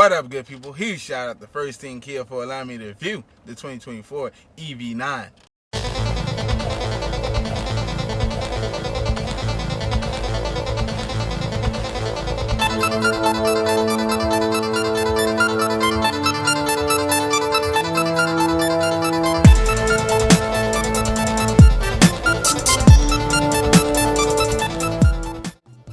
What up, good people? Huge shout out to First Team Kia for allowing me to review the 2024 EV9.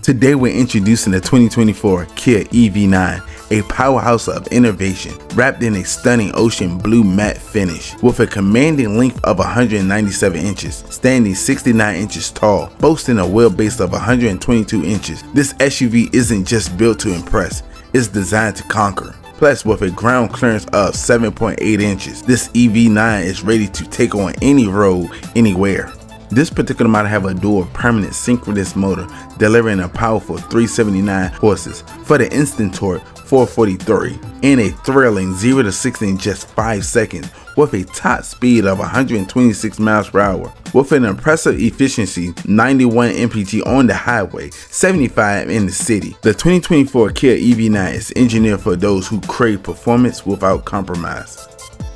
Today we're introducing the 2024 Kia EV9, a powerhouse of innovation wrapped in a stunning ocean blue matte finish with a commanding length of 197 inches, standing 69 inches tall, boasting a wheelbase of 122 inches. This SUV isn't just built to impress, it's designed to conquer. Plus, with a ground clearance of 7.8 inches, this EV9 is ready to take on any road, anywhere. This particular model have a dual permanent synchronous motor delivering a powerful 379 horses for the instant torque 443 and a thrilling 0 to 60 in just 5 seconds with a top speed of 126 miles per hour. With an impressive efficiency 91 mpg on the highway, 75 in the city. The 2024 Kia EV9 is engineered for those who crave performance without compromise.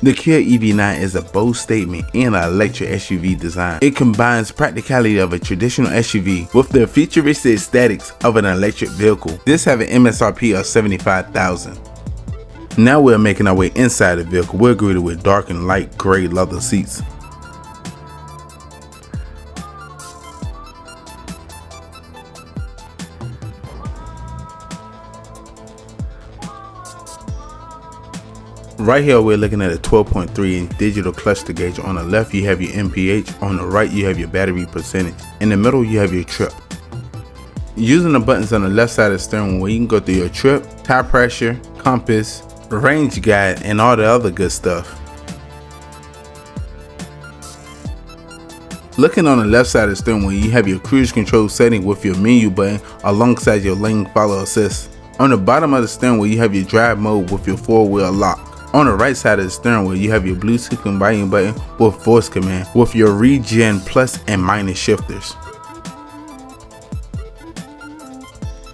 The Kia EV9 is a bold statement in an electric SUV design. It combines practicality of a traditional SUV with the futuristic aesthetics of an electric vehicle. This has an MSRP of $75,000. Now we're making our way inside the vehicle. We're greeted with dark and light gray leather seats. Right here we're looking at a 12.3 inch digital cluster gauge. On the left you have your MPH, on the right you have your battery percentage, in the middle you have your trip. Using the buttons on the left side of the steering wheel, you can go through your trip, tire pressure, compass, range guide, and all the other good stuff. Looking on the left side of the steering wheel, you have your cruise control setting with your menu button alongside your lane follow assist. On the bottom of the steering wheel you have your drive mode with your 4-wheel lock. On the right side of the steering wheel, you have your Bluetooth combining button with voice command with your regen plus and minus shifters.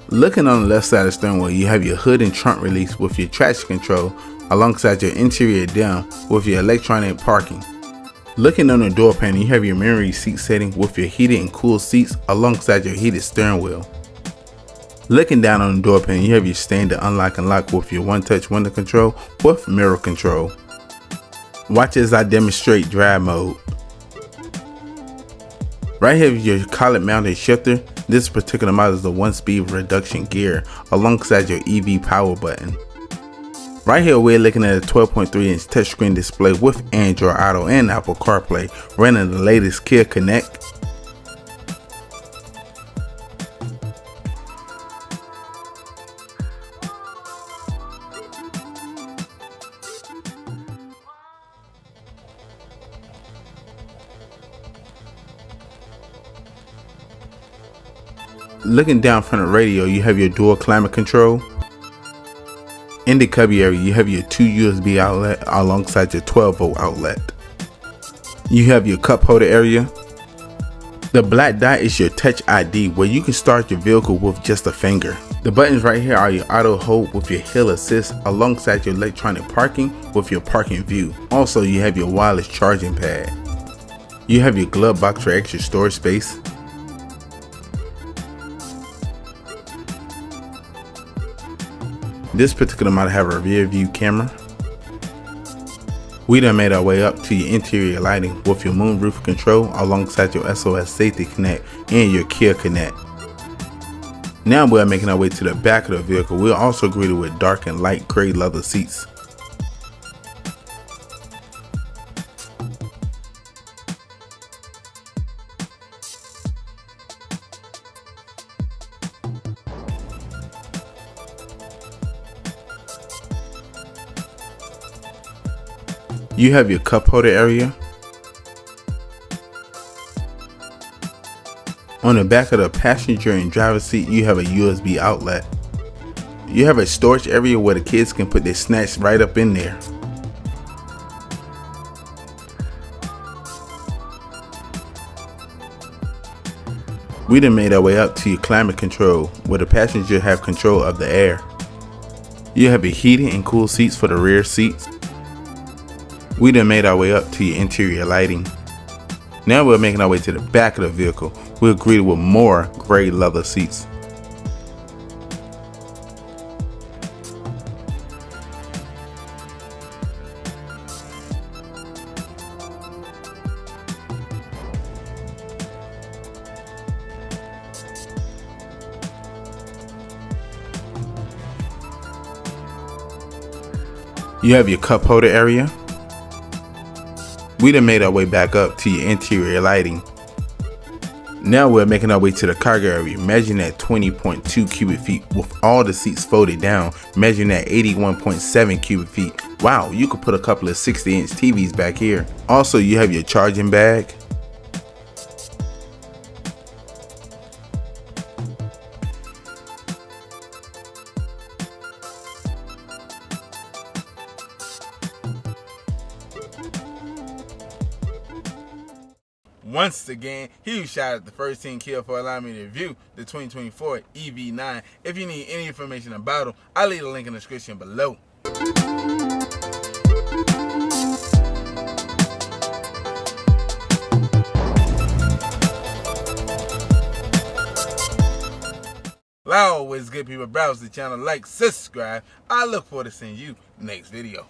Looking on the left side of the steering wheel, you have your hood and trunk release with your traction control alongside your interior down with your electronic parking. Looking on the door panel, you have your memory seat setting with your heated and cooled seats alongside your heated steering wheel. Looking down on the door panel, you have your standard unlock and lock with your one-touch window control with mirror control. Watch as I demonstrate drive mode. Right here is your collet mounted shifter. This particular model is the 1-speed reduction gear alongside your EV power button. Right here we're looking at a 12.3 inch touchscreen display with Android Auto and Apple CarPlay running the latest Kia Connect. Looking down from the radio, you have your dual climate control. In the cubby area, you have your 2 USB outlet alongside your 12-volt outlet. You have your cup holder area. The black dot is your touch ID where you can start your vehicle with just a finger. The buttons right here are your auto hold with your hill assist alongside your electronic parking with your parking view. Also, you have your wireless charging pad. You have your glove box for extra storage space. This particular model have a rear view camera. We done made our way up to your interior lighting with your moonroof control alongside your SOS Safety Connect and your Kia Connect. Now we're making our way to the back of the vehicle. We're also greeted with dark and light gray leather seats. You have your cup holder area. On the back of the passenger and driver seat, you have a USB outlet. You have a storage area where the kids can put their snacks right up in there. We then made our way up to your climate control, where the passenger have control of the air. You have your heated and cool seats for the rear seats. We done made our way up to your interior lighting. Now we're making our way to the back of the vehicle. We're greeted with more gray leather seats. You have your cup holder area. We done made our way back up to your interior lighting. Now we're making our way to the cargo area, measuring at 20.2 cubic feet with all the seats folded down, measuring at 81.7 cubic feet. Wow, you could put a couple of 60-inch TVs back here. Also, you have your charging bag. Once again, huge shout out to the First Team Kia for allowing me to review the 2024 EV9. If you need any information about them, I'll leave a link in the description below. Like always, good people, browse the channel, like, subscribe. I look forward to seeing you next video.